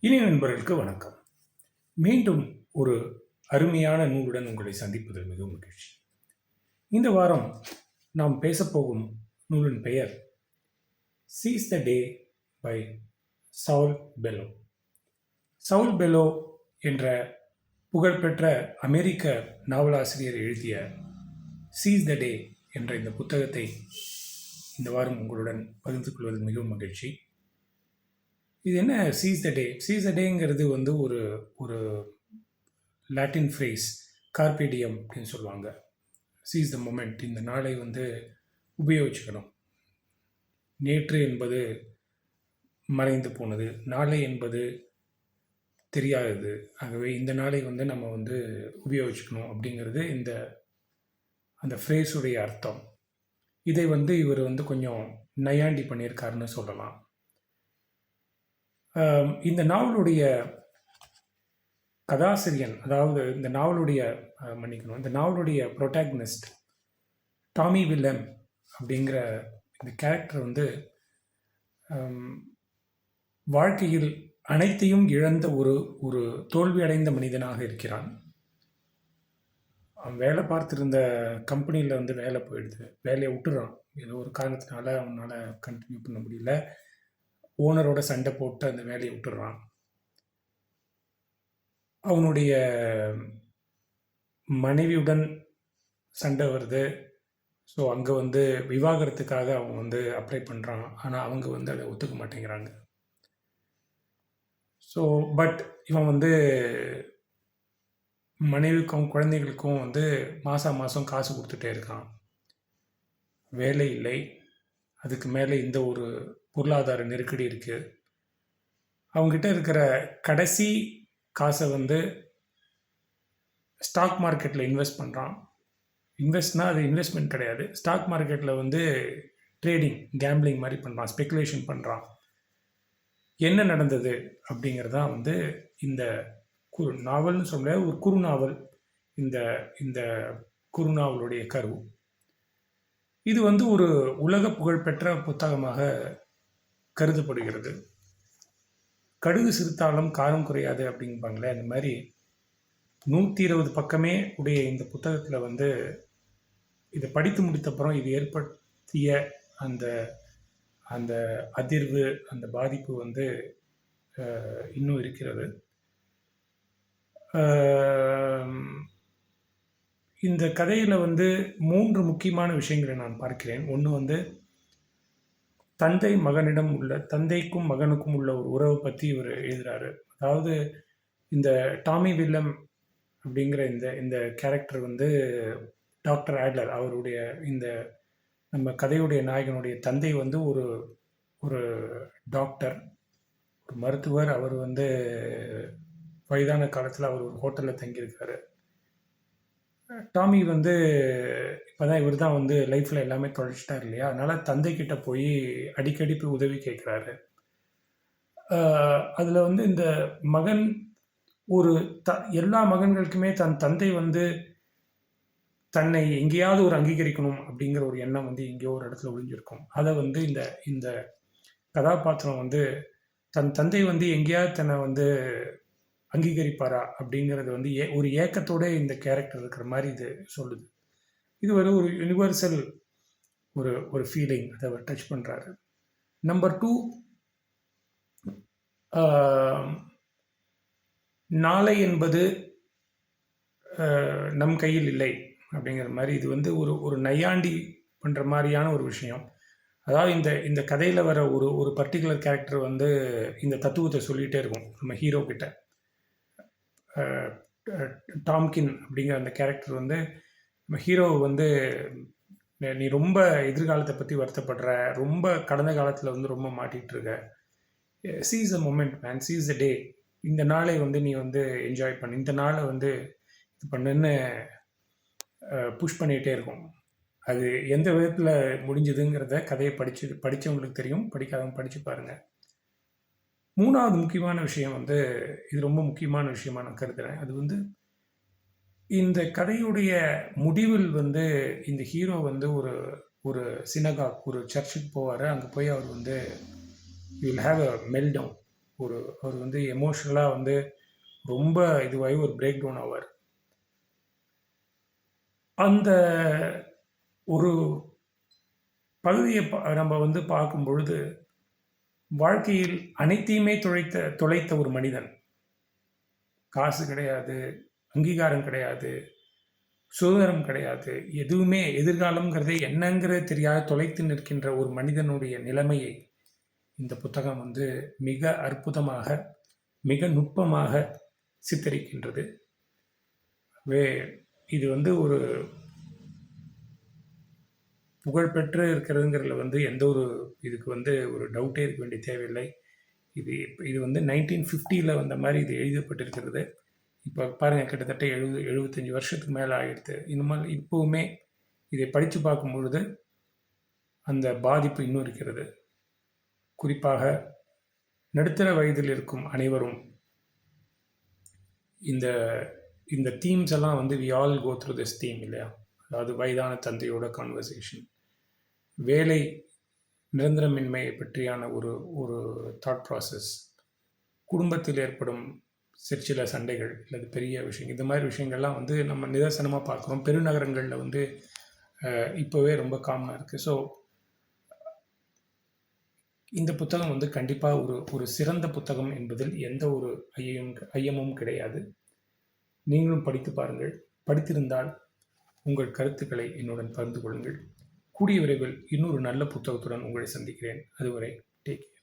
இனிய நண்பர்களுக்கு வணக்கம். மீண்டும் ஒரு அருமையான நூலுடன் உங்களை சந்திப்பதில் மிகவும் மகிழ்ச்சி. இந்த வாரம் நாம் பேசப்போகும் நூலின் பெயர் seize the day by Saul Bellow. Saul Bellow என்ற புகழ்பெற்ற அமெரிக்க நாவலாசிரியர் எழுதிய சீஸ் த டே என்ற இந்த புத்தகத்தை இந்த வாரம் உங்களுடன் பகிர்ந்து கொள்வதில் மிகவும் மகிழ்ச்சி. இது என்ன சீஸ் த டே? சீஸ் த டேங்கிறது வந்து ஒரு ஒரு லாட்டின் ஃப்ரேஸ், கார்பேடியம் அப்படின்னு சொல்லுவாங்க. சீஸ் த மொமெண்ட், இந்த நாளை வந்து உபயோகிச்சுக்கணும். நேற்று என்பது மறைந்து போனது, நாளை என்பது தெரியாதது. ஆகவே இந்த நாளை வந்து நம்ம வந்து உபயோகிச்சுக்கணும் அப்படிங்கிறது அந்த ஃப்ரேஸுடைய அர்த்தம். இதை வந்து இவர் வந்து கொஞ்சம் நையாண்டி பண்ணியிருக்காருன்னு சொல்லலாம். இந்த நாவலுடைய கதாசிரியன், அதாவது இந்த நாவலுடைய இந்த நாவலுடைய ப்ரொட்டாகனிஸ்ட் டாமி வில்லம் அப்படிங்கிற இந்த கேரக்டர் வந்து வாழ்க்கையில் அனைத்தையும் இழந்த ஒரு தோல்வி அடைந்த மனிதனாக இருக்கிறான். அவன் வேலை பார்த்துருந்த கம்பெனியில் வந்து வேலை போயிடுது, வேலையை விட்டுறான். ஏதோ ஒரு காரணத்தினால அவனால் கண்டினியூ பண்ண முடியல. ஓனரோட சண்டை போட்டு அந்த வேலையை விட்டுடுறான். அவனுடைய மனைவியுடன் சண்டை வருது. ஸோ அங்கே வந்து விவாகரத்துக்காக அவன் வந்து அப்ளை பண்ணுறான். ஆனால் அவங்க வந்து அதை ஒத்துக்க மாட்டேங்கிறாங்க. ஸோ பட் இவன் வந்து மனைவிக்கும் குழந்தைகளுக்கும் வந்து மாதம் காசு கொடுத்துட்டே இருக்கான். வேலை இல்லை, அதுக்கு மேலே இந்த ஒரு பொருளாதார நெருக்கடி இருக்குது. அவங்ககிட்ட இருக்கிற கடைசி காசை வந்து ஸ்டாக் மார்க்கெட்டில் இன்வெஸ்ட் பண்ணுறான். இன்வெஸ்ட்னால் அது இன்வெஸ்ட்மெண்ட் கிடையாது, ஸ்டாக் மார்க்கெட்டில் வந்து ட்ரேடிங், கேம்பிளிங் மாதிரி பண்ணுறான், ஸ்பெக்குலேஷன் பண்ணுறான். என்ன நடந்தது அப்படிங்கிறதான் வந்து இந்த நாவல்னு சொல்ல ஒரு குறுநாவல். இந்த குறுநாவலுடைய கரு இது வந்து ஒரு உலக புகழ்பெற்ற புத்தகமாக கருதப்படுகிறது. கடுகு சிறுத்தாலும் காரம் குறையாது அப்படிம்பாங்களே, அந்த மாதிரி 120 பக்கமே உடைய இந்த புத்தகத்தில் வந்து இதை படித்து முடித்தப்புறம் இது ஏற்படுத்திய அந்த அந்த அதிர்வு, அந்த பாதிப்பு வந்து இன்னும் இருக்கிறது. இந்த கதையில் வந்து 3 முக்கியமான விஷயங்களை நான் பார்க்கிறேன். ஒன்று வந்து தந்தை மகனிடம் உள்ள, தந்தைக்கும் மகனுக்கும் உள்ள ஒரு உறவை பற்றி இவர் எழுதுகிறாரு. அதாவது இந்த டாமி வில்லம் அப்படிங்கிற இந்த கேரக்டர் வந்து டாக்டர் ஆட்லர், அவருடைய இந்த நம்ம கதையுடைய நாயகனுடைய தந்தை வந்து ஒரு டாக்டர், ஒரு மருத்துவர். அவர் வந்து வயதான காலத்தில் அவர் ஒரு ஹோட்டலில் தங்கியிருக்காரு. டாமி வந்து இப்போ தான் இவர் தான் வந்து லைஃப்பில் எல்லாமே தொலைச்சிட்டார் இல்லையா, அதனால் தந்தைக்கிட்ட போய் அடிக்கடி போய் உதவி கேட்குறாரு. அதில் வந்து இந்த மகன் எல்லா மகன்களுக்குமே தன் தந்தை வந்து தன்னை எங்கேயாவது ஒரு அங்கீகரிக்கணும் அப்படிங்கிற ஒரு எண்ணம் வந்து எங்கேயோ ஒரு இடத்துல ஒழிஞ்சிருக்கும். அதை வந்து இந்த கதாபாத்திரம் வந்து தன் தந்தை வந்து எங்கேயாவது தன்னை வந்து அங்கீகரிப்பாரா அப்படிங்கிறது வந்து ஒரு ஏக்கத்தோடு இந்த கேரக்டர் இருக்கிற மாதிரி இது சொல்லுது. இது ஒரு யூனிவர்சல் ஒரு ஃபீலிங், அதை அவர் டச் பண்ணுறாரு. நம்பர் 2, நாளை என்பது நம் கையில் இல்லை அப்படிங்கிற மாதிரி இது வந்து ஒரு நையாண்டி பண்ணுற மாதிரியான ஒரு விஷயம். அதாவது இந்த கதையில் வர ஒரு பர்டிகுலர் கேரக்டர் வந்து இந்த தத்துவத்தை சொல்லிகிட்டே இருக்கும் நம்ம ஹீரோ கிட்ட. டாம்கின் அப்படிங்கிற அந்த கேரக்டர் வந்து நம்ம ஹீரோ வந்து நீ ரொம்ப எதிர்காலத்தை பற்றி வருத்தப்படுற, ரொம்ப கடந்த காலத்தில் வந்து ரொம்ப மாட்டிகிட்டு இருக்க, seize the moment man, seize the day, இந்த நாளை வந்து நீ வந்து என்ஜாய் பண்ணு, இந்த நாளை வந்து இது பண்ணுன்னு புஷ் பண்ணிகிட்டே இருக்கும். அது எந்த விதத்தில் முடிஞ்சதுங்கிறத கதையை படித்தவங்களுக்கு தெரியும், படிக்காதவங்க படித்து பாருங்கள். 3வது முக்கியமான விஷயம் வந்து, இது ரொம்ப முக்கியமான விஷயமா நான் கருதுகிறேன். அது வந்து இந்த கதையுடைய முடிவில் வந்து இந்த ஹீரோ வந்து ஒரு சினகாக், ஒரு சர்ச்சுக்கு போவார். அங்கே போய் அவர் வந்து வில் ஹாவ் அ மெல்டவுன். அவர் வந்து எமோஷ்னலாக வந்து ரொம்ப இதுவாகி ஒரு பிரேக் டவுன் ஆவார். அந்த ஒரு பகுதியை நம்ம வந்து பார்க்கும் பொழுது வாழ்க்கையில் அனைத்தையுமே தொலைத்த ஒரு மனிதன். காசு கிடையாது, அங்கீகாரம் கிடையாது, சுதந்திரம் கிடையாது, எதுவுமே எதிர்காலம்ங்கிறதே என்னங்கிறது தெரியாத தொலைத்து நிற்கின்ற ஒரு மனிதனுடைய நிலைமையை இந்த புத்தகம் வந்து மிக அற்புதமாக, மிக நுட்பமாக சித்தரிக்கின்றது. இது வந்து ஒரு புகழ்பெற்று இருக்கிறதுங்கிறதுல வந்து எந்த ஒரு இதுக்கு வந்து ஒரு டவுட்டே இருக்க வேண்டிய தேவையில்லை. இது வந்து 1950 வந்த மாதிரி இது எழுதப்பட்டிருக்கிறது. இப்போ பாருங்கள், கிட்டத்தட்ட 75 வருஷத்துக்கு மேலே ஆகிடுது. இனிமேல் இப்போவுமே இதை படித்து பார்க்கும் பொழுது அந்த பாதிப்பு இன்னும் இருக்கிறது. குறிப்பாக நடுத்தர வயதில் இருக்கும் அனைவரும் இந்த இந்த தீம்ஸ் எல்லாம் வந்து we all go through this theme இல்லையா? அதாவது வயதான தந்தையோட கான்வர்சேஷன், வேலை நிரந்தரமின்மையை பற்றியான ஒரு தாட் ப்ராசஸ், குடும்பத்தில் ஏற்படும் சில சண்டைகள் அல்லது பெரிய விஷயம், இந்த மாதிரி விஷயங்கள்லாம் வந்து நம்ம நிதர்சனமாக பார்க்குறோம். பெருநகரங்களில் வந்து இப்போவே ரொம்ப காமனாக இருக்குது. ஸோ இந்த புத்தகம் வந்து கண்டிப்பாக ஒரு சிறந்த புத்தகம் என்பதில் எந்த ஒரு ஐயமும் கிடையாது. நீங்களும் படித்து பாருங்கள். படித்திருந்தால் உங்கள் கருத்துக்களை என்னுடன் பகிர்ந்து கொள்ளுங்கள். கூடிய விரைவில் இன்னொரு நல்ல புத்தகத்துடன் உங்களை சந்திக்கிறேன். அதுவரை டேக் கேர்.